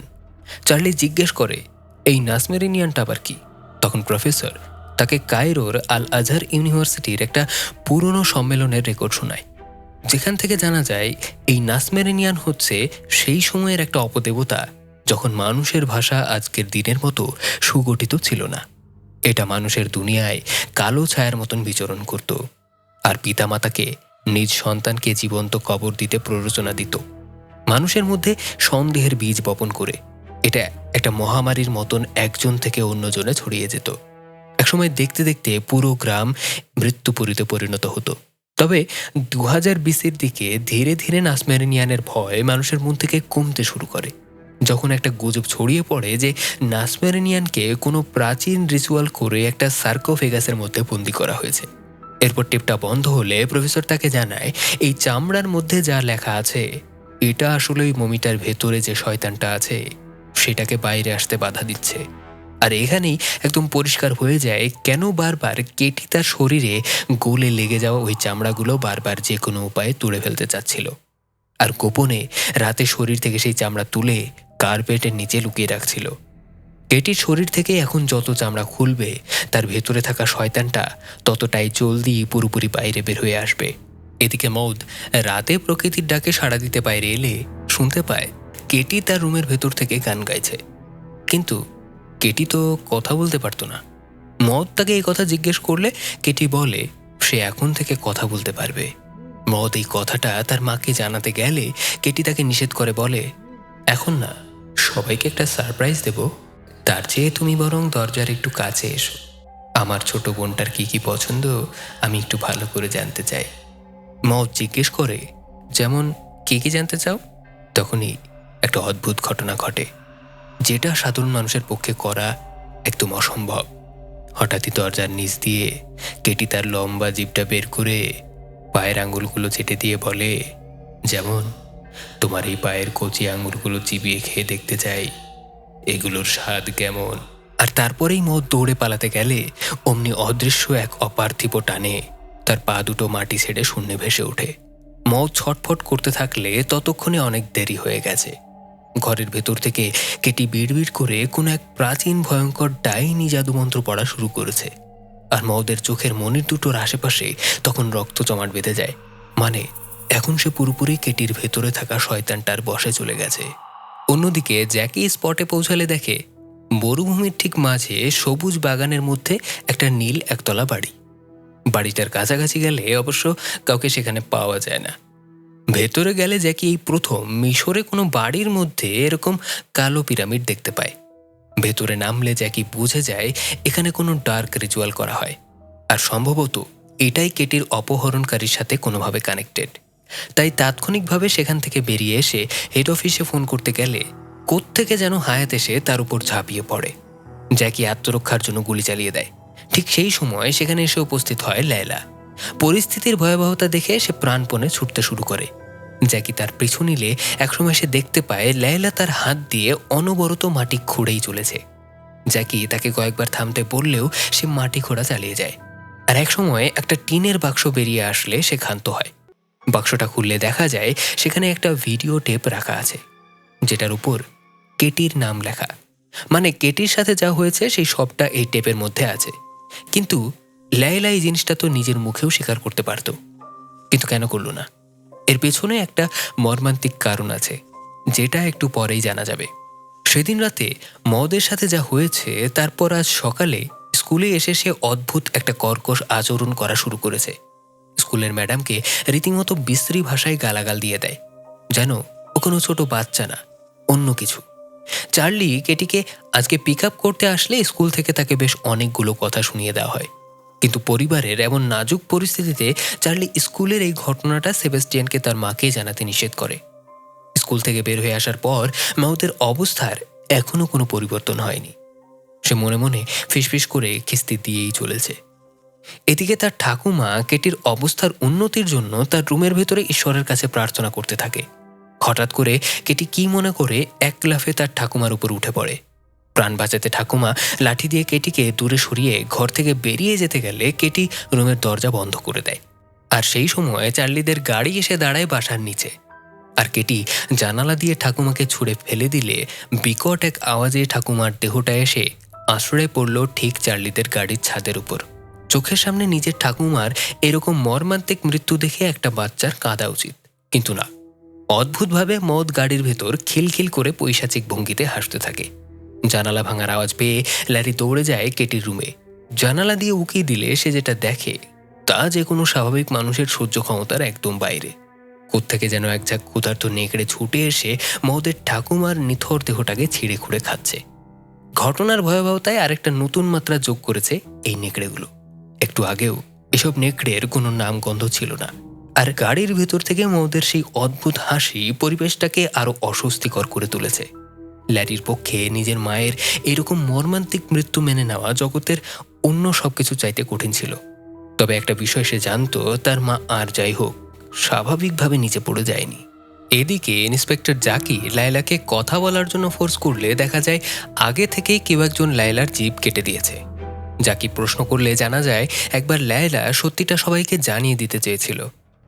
চার্লি জিজ্ঞেস করে, এই নাসমেরিনিয়ানটা আবার কি? তখন প্রফেসর তাকে কায়রোর আল আজহার ইউনিভার্সিটির একটা পুরনো সম্মেলনের রেকর্ড শোনায়, যেখান থেকে জানা যায় এই নাসমেরিনিয়ান হচ্ছে সেই সময়ের একটা অপদেবতা যখন মানুষের ভাষা আজকের দিনের মতো সুগঠিত ছিল না। এটা মানুষের দুনিয়ায় কালো ছায়ার মতন বিচরণ করত আর পিতামাতাকে নিজ সন্তানকে জীবন্ত কবর দিতে প্ররোচনা দিত। মানুষের মধ্যে সন্দেহের বীজ বপন করে এটা একটা মহামারীর মতন একজন থেকে অন্যজনে ছড়িয়ে যেত। একসময় দেখতে দেখতে পুরো গ্রাম মৃত্যুপুরীতে পরিণত হতো। তবে 2020-এর দিকে ধীরে ধীরে নাসমেরিনিয়ানের ভয় মানুষের মন থেকে কমতে শুরু করে, যখন একটা গুজব ছড়িয়ে পড়ে যে নাসমেরিনিয়ানকে কোনো প্রাচীন রিচুয়াল করে একটা সার্কোফেগাসের মধ্যে বন্দি করা হয়েছে। এরপর টেপটা বন্ধ হলে প্রফেসর তাকে জানায় এই চামড়ার মধ্যে যা লেখা আছে এটা আসলে ওই মমিটার ভেতরে যে শয়তানটা আছে সেটাকে বাইরে আসতে বাধা দিচ্ছে। আর এখানেই একদম পরিষ্কার হয়ে যায় কেন বারবার কেটি তার শরীরে গলে লেগে যাওয়া ওই চামড়াগুলো বারবার যে কোনো উপায়ে তুলে ফেলতে চাচ্ছিল, আর গোপনে রাতে শরীর থেকে সেই চামড়া তুলে কার্পেটের নিচে লুকিয়ে রাখছিল। কেটির শরীর থেকে এখন যত চামড়া খুলবে তার ভেতরে থাকা শয়তানটা ততটাই জলদি পুরোপুরি বাইরে বের হয়ে আসবে। এদিকে মৌদ রাতে প্রকৃতির ডাকে সাড়া দিতে বাইরে এলে শুনতে পায় কেটি তার রুমের ভেতর থেকে গান গাইছে, কিন্তু কেটি তো কথা বলতে পারতো না। মদ তাকে এই কথা জিজ্ঞেস করলে কেটি বলে সে এখন থেকে কথা বলতে পারবে। মদ এই কথাটা তার মাকে জানাতে গেলে কেটি তাকে নিষেধ করে, বলে এখন না, সবাইকে একটা সারপ্রাইজ দেব, তার চেয়ে তুমি বরং দরজার একটু কাছে এসো। আমার ছোট বোনটার কি কি পছন্দ আমি একটু ভালো করে জানতে চাই। মদ জিজ্ঞেস করে, যেমন কি কি জানতে চাও? তখনই একটা অদ্ভুত ঘটনা ঘটে, যেটা সাধারণ মানুষের পক্ষে করা একদম অসম্ভব। হঠাৎই দরজার নিচ দিয়ে কেটি তার লম্বা জিভটা বের করে পায়ের আঙুলগুলো চেটে দিয়ে বলে, যেমন তোমার এই পায়ের কচি আঙুলগুলো চিবিয়ে খেয়ে দেখতে চাই এগুলোর স্বাদ কেমন। আর তারপরেই মদ দৌড়ে পালাতে গেলে অমনি অদৃশ্য এক অপার্থিব টানে তার পা দুটো মাটি ছেড়ে শূন্যে ভেসে ওঠে। মদ ছটফট করতে থাকলে ততক্ষণে অনেক দেরি হয়ে গেছে। ঘরের ভেতর থেকে কেটি বিড়বিড় করে কোনো এক প্রাচীন ভয়ঙ্কর ডাইনি জাদুমন্ত্র পড়া শুরু করেছে। আর মদের চোখের মনির দুটোর আশেপাশে তখন রক্ত জমাট বেঁধে যায়। মানে এখন সে পুরোপুরি কেটির ভেতরে থাকা শয়তানটার বশে চলে গেছে। অন্যদিকে জ্যাকি স্পটে পৌঁছালে দেখে মরুভূমির ঠিক মাঝে সবুজ বাগানের মধ্যে একটা নীল একতলা বাড়ি। বাড়িটার কাছাকাছি গেলে অবশ্য কাউকে সেখানে পাওয়া যায় না। ভেতরে গেলে জ্যাকি এই প্রথম মিশরে কোনো বাড়ির মধ্যে এরকম কালো পিরামিড দেখতে পায়। ভেতরে নামলে জ্যাকি বুঝে যায় এখানে কোনো ডার্ক রিচুয়াল করা হয়, আর সম্ভবত এটাই কেটির অপহরণকারীর সাথে কোনোভাবে কানেক্টেড। তাই তাৎক্ষণিকভাবে সেখান থেকে বেরিয়ে এসে হেড অফিসে ফোন করতে গেলে কোত্থেকে যেন হায়াত এসে তার উপর ঝাঁপিয়ে পড়ে। জ্যাকি আত্মরক্ষার জন্য গুলি চালিয়ে দেয়। ঠিক সেই সময় সেখানে এসে উপস্থিত হয় লায়লা। পরিস্থিতির ভয়াবহতা দেখে সে প্রাণপণে ছুটতে শুরু করে। জ্যাকি তার পিছু নিলে একসময় সে দেখতে পায় লায়লা তার হাত দিয়ে অনবরত মাটি খুঁড়েই চলেছে। জ্যাকি তাকে কয়েকবার থামতে বললেও সে মাটি খোঁড়া চালিয়ে যায়। আর এক সময় একটা টিনের বাক্স বেরিয়ে আসলে সে ক্ষান্ত হয়। বাক্সটা খুললে দেখা যায় সেখানে একটা ভিডিও টেপ রাখা আছে, যেটার উপর কেটির নাম লেখা। মানে কেটির সাথে যা হয়েছে সেই সবটা এই টেপের মধ্যে আছে। কিন্তু লায়লা এই জিনিসটা তো নিজের মুখেও স্বীকার করতে পারত, কিন্তু কেন করল না? এর পেছনে একটা মর্মান্তিক কারণ আছে, যেটা একটু পরেই জানা যাবে। সেদিন রাতে মদের সাথে যা হয়েছে, তারপর আজ সকালে স্কুলে এসে সে অদ্ভুত একটা কর্কশ আচরণ করা শুরু করেছে। স্কুলের ম্যাডামকে রীতিমতো বিশ্রী ভাষায় গালাগাল দিয়ে দেয়, যেন ও কোনো ছোট বাচ্চা না, অন্য কিছু। চার্লি কেটিকে আজকে পিক আপ করতে আসলে স্কুল থেকে তাকে বেশ অনেকগুলো কথা শুনিয়ে দেওয়া হয়। কিন্তু পরিবারের এমন নাজুক পরিস্থিতিতে চার্লি স্কুলের এই ঘটনাটা সেবাস্টিয়ানকে তার মাকে জানাতে নিষেধ করে। স্কুল থেকে বের হয়ে আসার পর মাউথের অবস্থার এখনো কোনো পরিবর্তন হয়নি। সে মনে মনে ফিসফিস করে খিস্তি দিয়েই চলেছে। এদিকে তার ঠাকুমা কেটির অবস্থার উন্নতির জন্য তার রুমের ভেতরে ঈশ্বরের কাছে প্রার্থনা করতে থাকে। হঠাৎ করে কেটি কি মনে করে এক লাফে তার ঠাকুমার উপর উঠে পড়ে। প্রাণ বাঁচাতে ঠাকুমা লাঠি দিয়ে কেটিকে দূরে সরিয়ে ঘর থেকে বেরিয়ে যেতে গেলে কেটি রুমের দরজা বন্ধ করে দেয়। আর সেই সময় চার্লিদের গাড়ি এসে দাঁড়ায় বাসার নিচে। আর কেটি জানালা দিয়ে ঠাকুমাকে ছুঁড়ে ফেলে দিলে বিকট এক আওয়াজে ঠাকুমার দেহটা এসে আশ্রয় পড়ল ঠিক চার্লিদের গাড়ির ছাদের উপর। চোখের সামনে নিজের ঠাকুমার এরকম মর্মান্তিক মৃত্যু দেখে একটা বাচ্চার কাঁদা উচিত, কিন্তু না। অদ্ভুতভাবে মদ গাড়ির ভেতর খিলখিল করে পৈশাচিক ভঙ্গিতে হাসতে থাকে। জানালা ভাঙার আওয়াজ পেয়ে ল্যারি দৌড়ে যায় কেটির রুমে। জানালা দিয়ে উকি দিলে সে যেটা দেখে তা যে কোনো স্বাভাবিক মানুষের সহ্য ক্ষমতার একদম বাইরে। কোত্থেকে যেন এক ঝাঁক ক্ষুধার্ত নেকড়ে ছুটে এসে মদের ঠাকুমার নিথর দেহটাকে ছিঁড়ে খুঁড়ে খাচ্ছে। ঘটনার ভয়াবহতায় আরেকটা নতুন মাত্রা যোগ করেছে এই নেকড়েগুলো। একটু আগেও এসব নেকড়ের কোনো নামগন্ধ ছিল না। আর গাড়ির ভেতর থেকে মদের সেই অদ্ভুত হাসি পরিবেশটাকে আরো অস্বস্তিকর করে তুলেছে। ল্যারির পক্ষে নিজের মায়ের এরকম মর্মান্তিক মৃত্যু মেনে নেওয়া জগতের অন্য সবকিছু চাইতে কঠিন ছিল। তবে একটা বিষয় সে জানত, তার মা আর যাই হোক স্বাভাবিকভাবে নিচে পড়ে যায়নি। এদিকে ইন্সপেক্টর জাকি লায়লাকে কথা বলার জন্য ফোর্স করলে দেখা যায় আগে থেকেই কেউ একজন লায়লার জিভ কেটে দিয়েছে। জাকি প্রশ্ন করলে জানা যায় একবার লায়লা সত্যিটা সবাইকে জানিয়ে দিতে চেয়েছিল,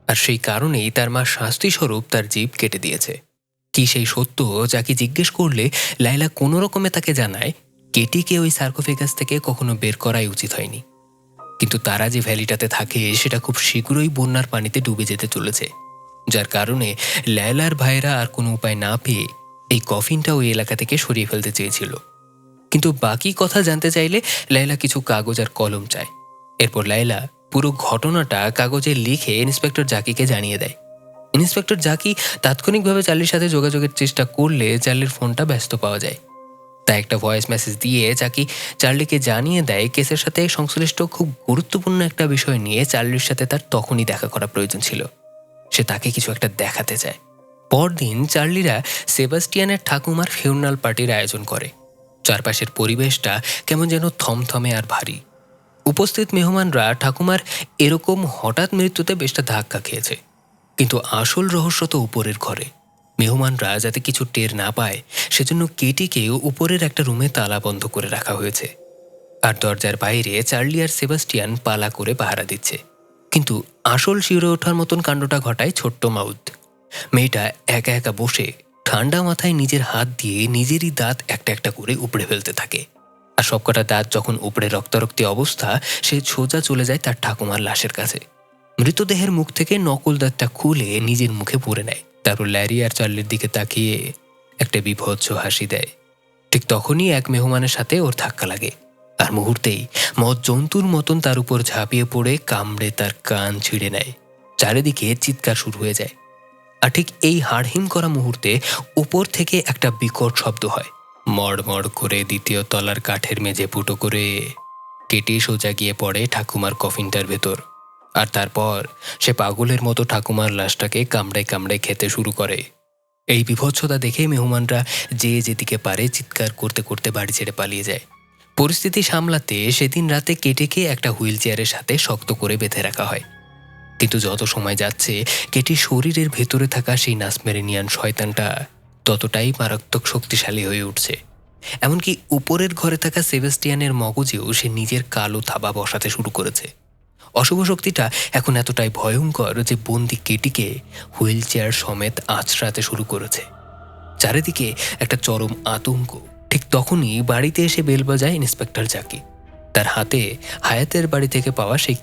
আর সেই কারণেই তার মা শাস্তিস্বরূপ তার জিভ কেটে দিয়েছে। কি সেই সত্য জাকি জিজ্ঞেস করলে লায়লা কোনো রকমে তাকে জানায় কেটিকে ওই সার্কোফেগাস থেকে কখনো বের করাই উচিত হয়নি। কিন্তু তারা যে ভ্যালিটাতে থাকে সেটা খুব শীঘ্রই বন্যার পানিতে ডুবে যেতে চলেছে, যার কারণে লায়লার ভাইরা আর কোনো উপায় না পেয়ে এই কফিনটা ওই এলাকা থেকে সরিয়ে ফেলতে চেয়েছিল। কিন্তু বাকি কথা জানতে চাইলে লায়লা কিছু কাগজ আর কলম চায়। এরপর লায়লা পুরো ঘটনাটা কাগজে লিখে ইন্সপেক্টর জাকিকে জানিয়ে দেয়। ইন্সপেক্টর জাকি তাৎক্ষণিকভাবে চার্লির সাথে যোগাযোগের চেষ্টা করলে চার্লির ফোনটা ব্যস্ত পাওয়া যায়। তাই একটা ভয়েস মেসেজ দিয়ে জাকি চার্লিকে জানিয়ে দেয় কেসের সাথে সংশ্লিষ্ট খুব গুরুত্বপূর্ণ একটা বিষয় নিয়ে চার্লির সাথে তার তখনই দেখা করা প্রয়োজন ছিল। সে তাকে কিছু একটা দেখাতে চায়। পরদিন চার্লিরা সেবাস্টিয়ানের ঠাকুমার ফিউনারাল পার্টির আয়োজন করে। চারপাশের পরিবেশটা কেমন যেন থমথমে আর ভারী। উপস্থিত মেহমানরা ঠাকুমার এরকম হঠাৎ মৃত্যুতে বেশটা ধাক্কা খেয়েছে, কিন্তু আসল রহস্য তো উপরের ঘরে। মেহমানরা যাতে কিছু টের না পায় সেজন্য কেটিকেও উপরের একটা রুমে তালা বন্ধ করে রাখা হয়েছে। আর দরজার বাইরে চার্লি আর সেবাস্টিয়ান পালা করে পাহারা দিচ্ছে। কিন্তু আসল শিউরে ওঠার মতন কাণ্ডটা ঘটায় ছোট্ট মাউথ। মেয়েটা একা একা বসে ঠান্ডা মাথায় নিজের হাত দিয়ে নিজেরই দাঁত একটা একটা করে উপড়ে ফেলতে থাকে। আর সবকটা দাঁত যখন উপড়ে রক্তারক্তি অবস্থা, সে সোজা চলে যায় তার ঠাকুমার লাশের কাছে। মৃতদেহের মুখ থেকে নকল দাঁতটা খুলে নিজের মুখে পুরে নেয়। তারপর ল্যারি আর চার্লির দিকে তাকিয়ে একটা বিভৎস হাসি দেয়। ঠিক তখনই এক মেহমানের সাথে ওর ধাক্কা লাগে, আর মুহূর্তেই মদ জন্তুর মতন তার উপর ঝাঁপিয়ে পড়ে কামড়ে তার কান ছিঁড়ে নেয়। চারিদিকে চিৎকার শুরু হয়ে যায়। আর ঠিক এই হাড়হিম করা মুহূর্তে উপর থেকে একটা বিকট শব্দ হয়। মড়মড় করে দ্বিতীয় তলার কাঠের মেঝে ফুটো করে কেটে সোজা গিয়ে পড়ে ঠাকুমার কফিনটার ভেতর। আর তারপর সে পাগলের মতো ঠাকুমার লাশটাকে কামড়ে কামড়ে খেতে শুরু করে। এই বিভৎসতা দেখে মেহমানরা যে যেদিকে পারে চিৎকার করতে করতে বাড়ি ছেড়ে পালিয়ে যায়। পরিস্থিতি সামলাতে সেদিন রাতে কেটিকে একটা হুইল চেয়ারের সাথে শক্ত করে বেঁধে রাখা হয়। কিন্তু যত সময় যাচ্ছে কেটির শরীরের ভেতরে থাকা সেই নাসমেরিনিয়ান শয়তানটা ততটাই মারাত্মক শক্তিশালী হয়ে উঠছে। এমনকি উপরের ঘরে থাকা সেবাস্টিয়ানের মগজেও সে নিজের কালো থাবা বসাতে শুরু করেছে। অশুভ শক্তিটা এখন এতটাই ভয়ঙ্কর যে বন্দি কেটিকে হুইল চেয়ার সমেত আঁচড়াতে শুরু করেছে। চারিদিকে একটা চরম আতঙ্ক। ঠিক তখনই বাড়িতে এসে বেল বাজায় ইন্সপেক্টর জাকি। তার হাতে হায়াতের বাড়ি থেকে পাওয়া সেই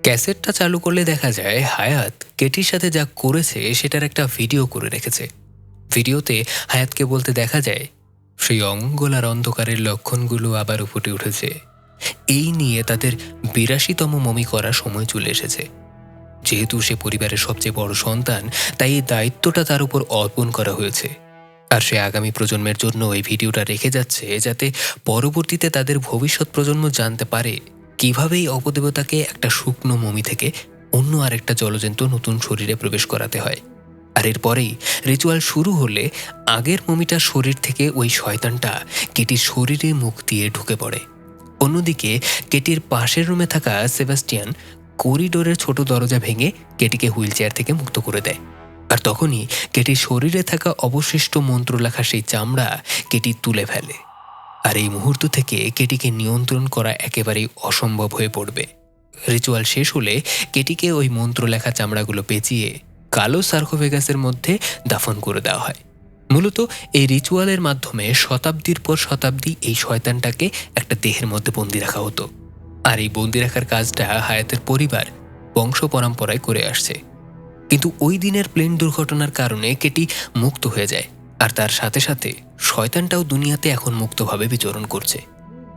ক্যাসেটটা চালু করলে দেখা যায় হায়াত কেটির সাথে যা করেছে সেটার একটা ভিডিও করে রেখেছে। ভিডিওতে হায়াতকে বলতে দেখা যায় সেই অঙ্গলার অন্ধকারের লক্ষণগুলো আবারও ফুটে উঠেছে। এই নিয়ে তাদের ৮২তম মমি করার সময় চলে এসেছে। যেহেতু সে পরিবারের সবচেয়ে বড় সন্তান, তাই এই দায়িত্বটা তার উপর অর্পণ করা হয়েছে। আর সে আগামী প্রজন্মের জন্য এই ভিডিওটা রেখে যাচ্ছে, যাতে পরবর্তীতে তাদের ভবিষ্যৎ প্রজন্ম জানতে পারে কিভাবে এই অপদেবতাকে একটা শুকনো মমি থেকে অন্য আরেকটা জলজন্ত নতুন শরীরে প্রবেশ করাতে হয়। আর এরপরেই রিচুয়াল শুরু হলে আগের মমিটার শরীর থেকে ওই শয়তানটা কেটির শরীরে মুখ দিয়ে ঢুকে পড়ে। অন্যদিকে কেটির পাশের রুমে থাকা সেবাস্টিয়ান করিডোরের ছোট দরজা ভেঙে কেটিকে হুইল চেয়ার থেকে মুক্ত করে দেয়। আর তখনই কেটির শরীরে থাকা অবশিষ্ট মন্ত্র লেখা সেই চামড়া কেটি তুলে ফেলে। আর এই মুহূর্ত থেকে কেটিকে নিয়ন্ত্রণ করা একেবারেই অসম্ভব হয়ে পড়বে। রিচুয়াল শেষ হলে কেটিকে ওই মন্ত্র লেখা চামড়াগুলো পেঁচিয়ে কালো সার্কোফেগাসের মধ্যে দাফন করে দেওয়া হয়। মূলত এই রিচুয়ালের মাধ্যমে শতাব্দীর পর শতাব্দী এই শয়তানটাকে একটা দেহের মধ্যে বন্দি রাখা হতো। আর এই বন্দি রাখার কাজটা হায়াতের পরিবার বংশ পরম্পরায় করে আসছে। কিন্তু ওই দিনের প্লেন দুর্ঘটনার কারণে কেটি মুক্ত হয়ে যায়, আর তার সাথে সাথে শয়তানটাও দুনিয়াতে এখন মুক্তভাবে বিচরণ করছে।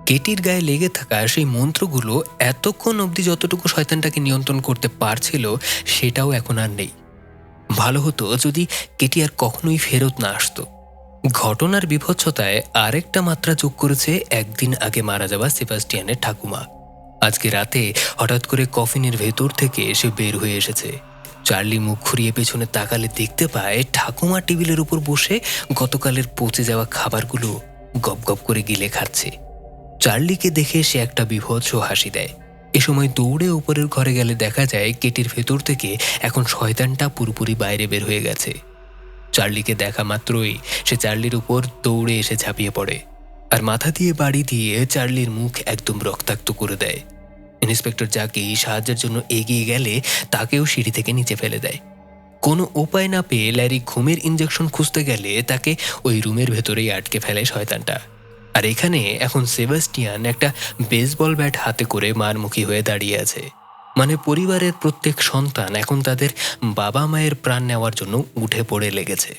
কেটির গায়ে লেগে থাকা সেই মন্ত্রগুলো এতক্ষণ অবধি যতটুকু শয়তানটাকে নিয়ন্ত্রণ করতে পারছিল সেটাও এখন আর নেই। ভালো হতো যদি কেটি আর কখনোই ফেরত না আসতো। ঘটনার বিভৎসতায় আরেকটা মাত্রা যোগ করেছে একদিন আগে মারা যাওয়া সেবাস্টিয়ানের ঠাকুমা। আজকে রাতে হঠাৎ করে কফিনের ভেতর থেকে সে বের হয়ে এসেছে। চার্লি মুখ ঘুরিয়ে পেছনে তাকালে দেখতে পায় ঠাকুমা টেবিলের উপর বসে গতকালের পচে যাওয়া খাবারগুলো গপ গপ করে গিলে খাচ্ছে। চার্লিকে দেখে সে একটা বিভৎস হাসি দেয়। এ সময় দৌড়ে উপরের ঘরে গেলে দেখা যায় কেটির ভেতর থেকে এখন শয়তানটা পুরোপুরি বাইরে বের হয়ে গেছে। চার্লিকে দেখা মাত্রই সে চার্লির উপর দৌড়ে এসে ঝাঁপিয়ে পড়ে আর মাথা দিয়ে বাড়ি দিয়ে চার্লির মুখ একদম রক্তাক্ত করে দেয়। ইন্সপেক্টর জাকি সাহায্যের জন্য এগিয়ে গেলে তাকেও সিঁড়ি থেকে নিচে ফেলে দেয়। কোনো উপায় না পেয়ে ল্যারি ঘুমের ইঞ্জেকশন খুঁজতে গেলে তাকে ওই রুমের ভেতরেই আটকে ফেলে শয়তানটা। আর এখানে এখন সেবাস্টিয়ান একটা বেসবল ব্যাট হাতে করে মারমুখী হয়ে দাঁড়িয়ে আছে। মানে পরিবারের প্রত্যেক সন্তান এখন তাদের বাবা মায়ের প্রাণ নেওয়ার জন্য উঠে পড়ে লেগেছে।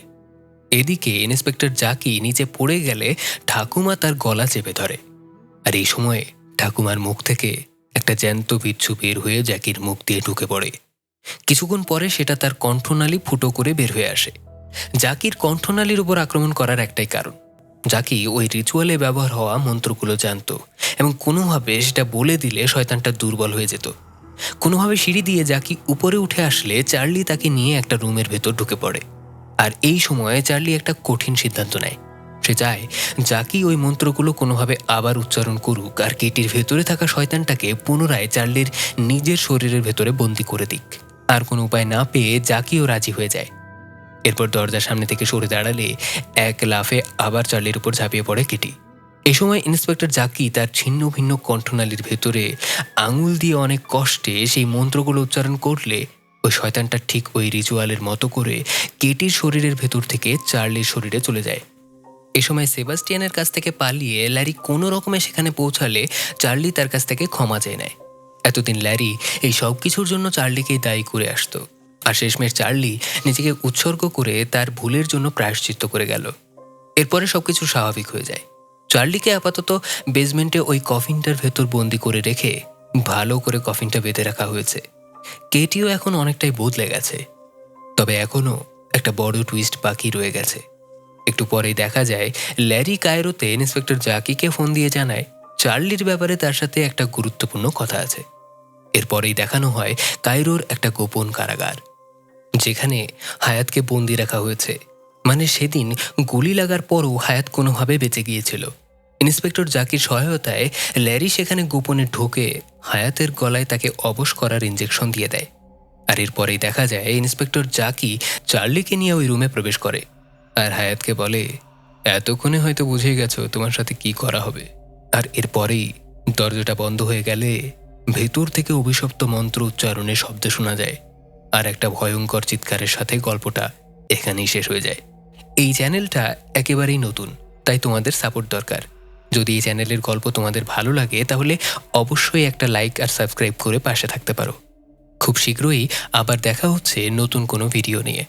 এদিকে ইন্সপেক্টর জাকি নিচে পড়ে গেলে ঠাকুমা তার গলা চেপে ধরে। আর এই সময়ে ঠাকুমার মুখ থেকে একটা জ্যান্ত বিচ্ছু বের হয়ে জাকির মুখ দিয়ে ঢুকে পড়ে। কিছুক্ষণ পরে সেটা তার কণ্ঠনালী ফুটো করে বের হয়ে আসে। জাকির কণ্ঠনালীর উপর আক্রমণ করার একটাই কারণ, জাকি ওই রিচুয়ালে ব্যবহার হওয়া মন্ত্রগুলো জানত এবং কোনোভাবে সেটা বলে দিলে শয়তানটা দুর্বল হয়ে যেত। কোনোভাবে সিঁড়ি দিয়ে জাকি উপরে উঠে আসলে চার্লি তাকে নিয়ে একটা রুমের ভেতর ঢুকে পড়ে। আর এই সময়ে চার্লি একটা কঠিন সিদ্ধান্ত নেয়। সে চায় জাকি ওই মন্ত্রগুলো কোনোভাবে আবার উচ্চারণ করুক আর কেটির ভেতরে থাকা শয়তানটাকে পুনরায় চার্লির নিজের শরীরের ভেতরে বন্দি করে দিক। আর কোনো উপায় না পেয়ে জাকিও রাজি হয়ে যায়। এরপর দরজার সামনে থেকে সরে দাঁড়ালে এক লাফে আবার চার্লির উপর ঝাঁপিয়ে পড়ে কেটি। এ সময় ইন্সপেক্টর জাকি তার ছিন্ন ভিন্ন কণ্ঠনালীর ভেতরে আঙুল দিয়ে অনেক কষ্টে সেই মন্ত্রগুলো উচ্চারণ করলে ওই শয়তানটা ঠিক ওই রিচুয়ালের মতো করে কেটির শরীরের ভেতর থেকে চার্লির শরীরে চলে যায়। এ সময় সেবাস্টিয়ানের কাছ থেকে পালিয়ে ল্যারি কোনো রকমে সেখানে পৌঁছালে চার্লি তার কাছ থেকে ক্ষমা চেয়ে নেয়। এতদিন ল্যারি এই সব কিছুর জন্য চার্লিকেই দায়ী করে আসতো, আর শেষমেশ চার্লি নিজেকে উৎসর্গ করে তার ভুলের জন্য প্রায়শ্চিত্ত করে গেল। এরপরে সবকিছু স্বাভাবিক হয়ে যায়। চার্লিকে আপাতত বেসমেন্টে ওই কফিনটার ভেতর বন্দি করে রেখে ভালো করে কফিনটা বেঁধে রাখা হয়েছে। কেটিও এখন অনেকটাই বদলে গেছে, তবে এখনও একটা বড় টুইস্ট বাকি রয়ে গেছে। একটু পরেই দেখা যায় ল্যারি কায়রোতে ইন্সপেক্টর জাকিকে ফোন দিয়ে জানায় চার্লির ব্যাপারে তার সাথে একটা গুরুত্বপূর্ণ কথা আছে। এরপরেই দেখানো হয় কায়রোর একটা গোপন কারাগার, যেখানে হায়াতকে বন্দি রাখা হয়েছে। মানে সেদিন গুলি লাগার পরও হায়াত কোনোভাবে বেঁচে গিয়েছিল। ইন্সপেক্টর জাকির সহায়তায় ল্যারি সেখানে গোপনে ঢোকে হায়াতের গলায় তাকে অবশ করার ইঞ্জেকশন দিয়ে দেয়। আর এরপরেই দেখা যায় ইন্সপেক্টর জাকি চার্লিকে নিয়ে ওই রুমে প্রবেশ করে আর হায়াতকে বলে, এতক্ষণে হয়তো বুঝে গেছো তোমার সাথে কি করা হবে। আর এরপরেই দরজাটা বন্ধ হয়ে গেলে ভেতর থেকে অভিশপ্ত মন্ত্র উচ্চারণের শব্দ শোনা যায়, আর একটা ভয়ঙ্কর চিৎকারের সাথে গল্পটা এখানেই শেষ হয়ে যায়। এই চ্যানেলটা একেবারেই নতুন, তাই তোমাদের সাপোর্ট দরকার। যদি এই চ্যানেলের গল্প তোমাদের ভালো লাগে তাহলে অবশ্যই একটা লাইক আর সাবস্ক্রাইব করে পাশে থাকতে পারো। খুব শীঘ্রই আবার দেখা হচ্ছে নতুন কোনো ভিডিও নিয়ে।